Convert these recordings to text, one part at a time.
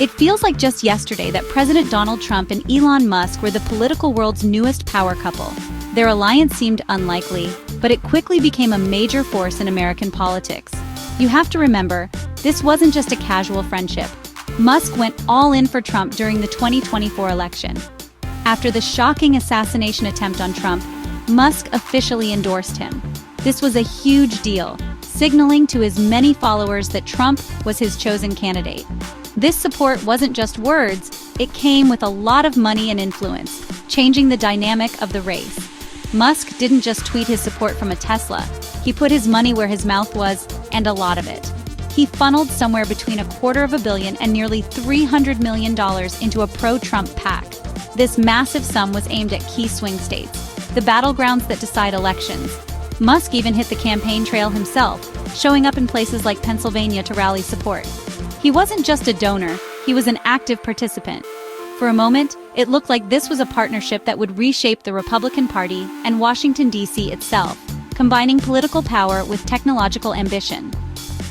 It feels like just yesterday that President Donald Trump and Elon Musk were the political world's newest power couple. Their alliance seemed unlikely, but it quickly became a major force in American politics. You have to remember, this wasn't just a casual friendship. Musk went all in for Trump during the 2024 election. After the shocking assassination attempt on Trump, Musk officially endorsed him. This was a huge deal, signaling to his many followers that Trump was his chosen candidate. This support wasn't just words, it came with a lot of money and influence, changing the dynamic of the race. Musk didn't just tweet his support from a Tesla, he put his money where his mouth was, and a lot of it. He funneled somewhere between $250 million and nearly $300 million into a pro-Trump PAC. This massive sum was aimed at key swing states, the battlegrounds that decide elections. Musk even hit the campaign trail himself, showing up in places like Pennsylvania to rally support. He wasn't just a donor, he was an active participant. For a moment, it looked like this was a partnership that would reshape the Republican Party and Washington, D.C. itself, combining political power with technological ambition.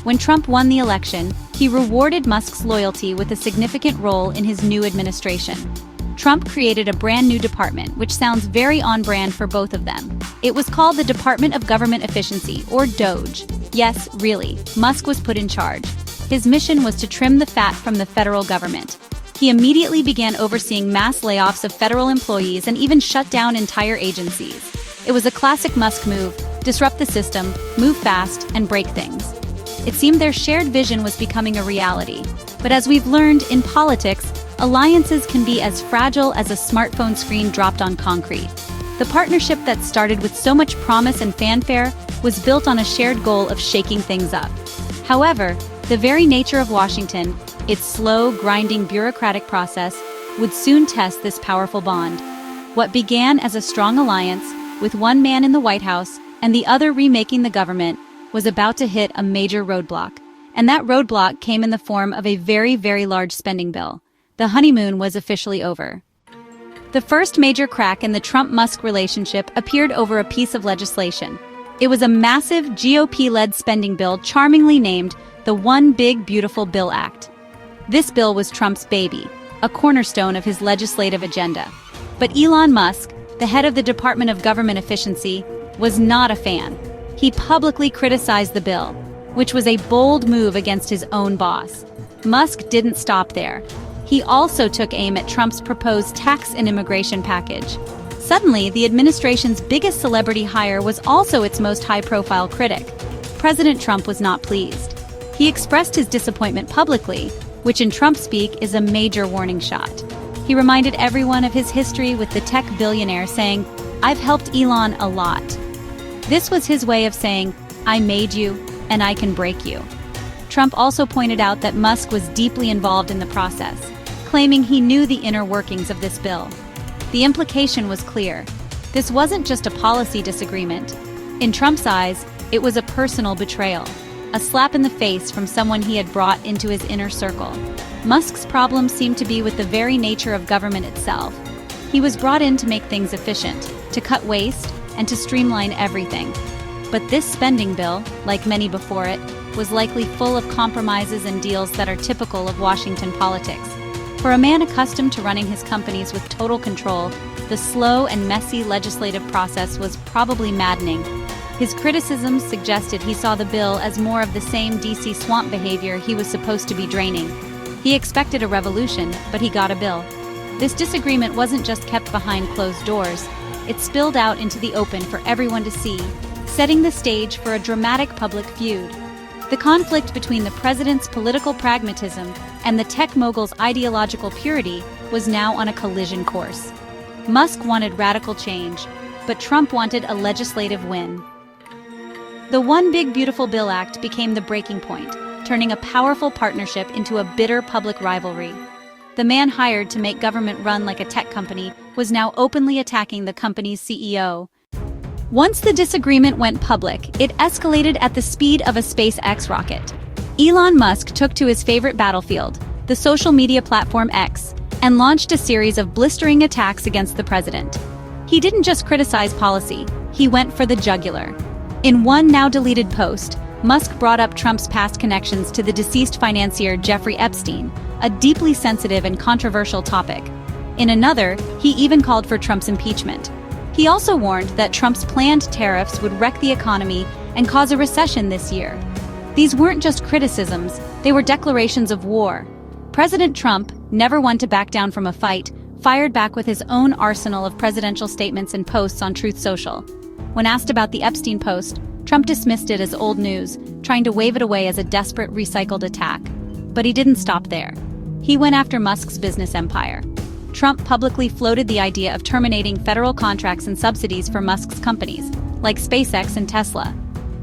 When Trump won the election, he rewarded Musk's loyalty with a significant role in his new administration. Trump created a brand new department, which sounds very on-brand for both of them. It was called the Department of Government Efficiency, or DOGE. Yes, really, Musk was put in charge. His mission was to trim the fat from the federal government. He immediately began overseeing mass layoffs of federal employees and even shut down entire agencies. It was a classic Musk move: disrupt the system, move fast, and break things. It seemed their shared vision was becoming a reality. But as we've learned in politics, alliances can be as fragile as a smartphone screen dropped on concrete. The partnership that started with so much promise and fanfare was built on a shared goal of shaking things up. However, the very nature of Washington, its slow, grinding bureaucratic process, would soon test this powerful bond. What began as a strong alliance, with one man in the White House and the other remaking the government, was about to hit a major roadblock. And that roadblock came in the form of a very, very large spending bill. The honeymoon was officially over. The first major crack in the Trump-Musk relationship appeared over a piece of legislation. It was a massive GOP-led spending bill charmingly named the One Big Beautiful Bill Act. This bill was Trump's baby, a cornerstone of his legislative agenda. But Elon Musk, the head of the Department of Government Efficiency, was not a fan. He publicly criticized the bill, which was a bold move against his own boss. Musk didn't stop there. He also took aim at Trump's proposed tax and immigration package. Suddenly, the administration's biggest celebrity hire was also its most high-profile critic. President Trump was not pleased. He expressed his disappointment publicly, which in Trump speak is a major warning shot. He reminded everyone of his history with the tech billionaire, saying, "I've helped Elon a lot." This was his way of saying, "I made you, and I can break you." Trump also pointed out that Musk was deeply involved in the process, claiming he knew the inner workings of this bill. The implication was clear. This wasn't just a policy disagreement. In Trump's eyes, it was a personal betrayal, a slap in the face from someone he had brought into his inner circle. Musk's problem seemed to be with the very nature of government itself. He was brought in to make things efficient, to cut waste, and to streamline everything. But this spending bill, like many before it, was likely full of compromises and deals that are typical of Washington politics. For a man accustomed to running his companies with total control, the slow and messy legislative process was probably maddening. His criticisms suggested he saw the bill as more of the same DC swamp behavior he was supposed to be draining. He expected a revolution, but he got a bill. This disagreement wasn't just kept behind closed doors, it spilled out into the open for everyone to see, setting the stage for a dramatic public feud. The conflict between the president's political pragmatism and the tech mogul's ideological purity was now on a collision course. Musk wanted radical change, but Trump wanted a legislative win. The One Big Beautiful Bill Act became the breaking point, turning a powerful partnership into a bitter public rivalry. The man hired to make government run like a tech company was now openly attacking the company's CEO. Once the disagreement went public, it escalated at the speed of a SpaceX rocket. Elon Musk took to his favorite battlefield, the social media platform X, and launched a series of blistering attacks against the president. He didn't just criticize policy, he went for the jugular. In one now-deleted post, Musk brought up Trump's past connections to the deceased financier Jeffrey Epstein, a deeply sensitive and controversial topic. In another, he even called for Trump's impeachment. He also warned that Trump's planned tariffs would wreck the economy and cause a recession this year. These weren't just criticisms, they were declarations of war. President Trump, never one to back down from a fight, fired back with his own arsenal of presidential statements and posts on Truth Social. When asked about the Epstein post, Trump dismissed it as old news, trying to wave it away as a desperate recycled attack. But he didn't stop there. He went after Musk's business empire. Trump publicly floated the idea of terminating federal contracts and subsidies for Musk's companies, like SpaceX and Tesla.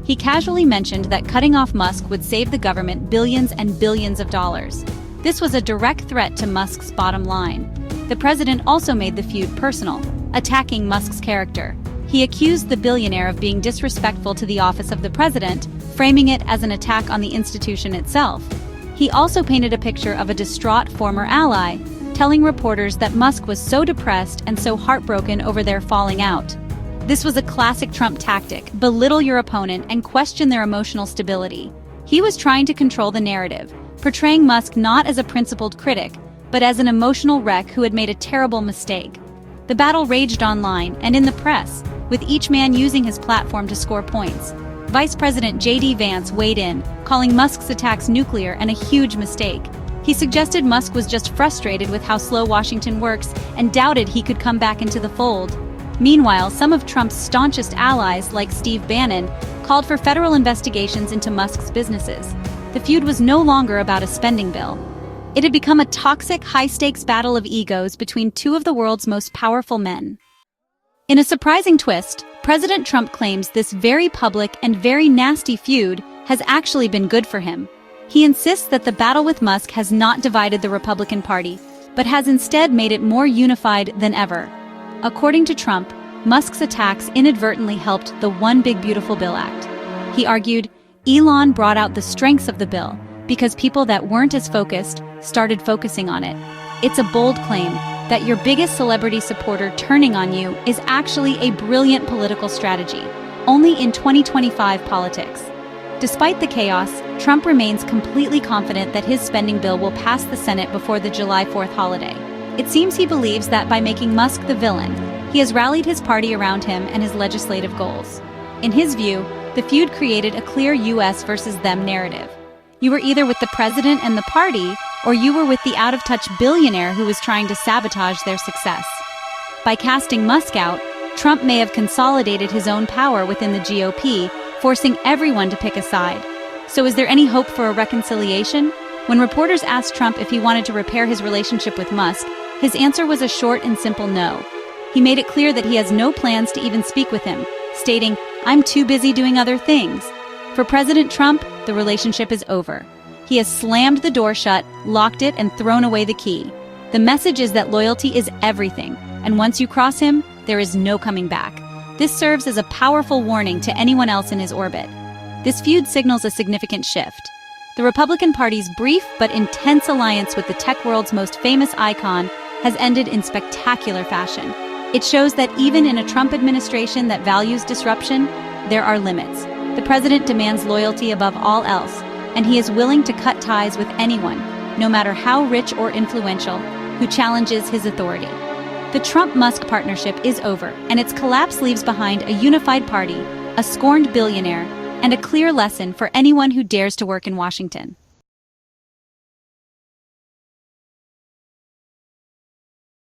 He casually mentioned that cutting off Musk would save the government billions and billions of dollars. This was a direct threat to Musk's bottom line. The president also made the feud personal, attacking Musk's character. He accused the billionaire of being disrespectful to the office of the president, framing it as an attack on the institution itself. He also painted a picture of a distraught former ally, telling reporters that Musk was so depressed and so heartbroken over their falling out. This was a classic Trump tactic: belittle your opponent and question their emotional stability. He was trying to control the narrative, portraying Musk not as a principled critic, but as an emotional wreck who had made a terrible mistake. The battle raged online and in the press, with each man using his platform to score points. Vice President J.D. Vance weighed in, calling Musk's attacks nuclear and a huge mistake. He suggested Musk was just frustrated with how slow Washington works and doubted he could come back into the fold. Meanwhile, some of Trump's staunchest allies, like Steve Bannon, called for federal investigations into Musk's businesses. The feud was no longer about a spending bill. It had become a toxic, high-stakes battle of egos between two of the world's most powerful men. In a surprising twist, President Trump claims this very public and very nasty feud has actually been good for him. He insists that the battle with Musk has not divided the Republican Party, but has instead made it more unified than ever. According to Trump, Musk's attacks inadvertently helped the One Big Beautiful Bill Act. He argued, Elon brought out the strengths of the bill because people that weren't as focused started focusing on it. It's a bold claim that your biggest celebrity supporter turning on you is actually a brilliant political strategy, only in 2025 politics. Despite the chaos, Trump remains completely confident that his spending bill will pass the Senate before the July 4th holiday. It seems he believes that by making Musk the villain, he has rallied his party around him and his legislative goals. In his view, the feud created a clear US versus them narrative. You were either with the president and the party, or you were with the out-of-touch billionaire who was trying to sabotage their success. By casting Musk out, Trump may have consolidated his own power within the GOP, forcing everyone to pick a side. So is there any hope for a reconciliation? When reporters asked Trump if he wanted to repair his relationship with Musk, his answer was a short and simple no. He made it clear that he has no plans to even speak with him, stating, "I'm too busy doing other things." For President Trump, the relationship is over. He has slammed the door shut, locked it, and thrown away the key. The message is that loyalty is everything, and once you cross him, there is no coming back. This serves as a powerful warning to anyone else in his orbit. This feud signals a significant shift. The Republican Party's brief but intense alliance with the tech world's most famous icon has ended in spectacular fashion. It shows that even in a Trump administration that values disruption, there are limits. The president demands loyalty above all else, and he is willing to cut ties with anyone, no matter how rich or influential, who challenges his authority. The Trump-Musk partnership is over, and its collapse leaves behind a unified party, a scorned billionaire, and a clear lesson for anyone who dares to work in Washington.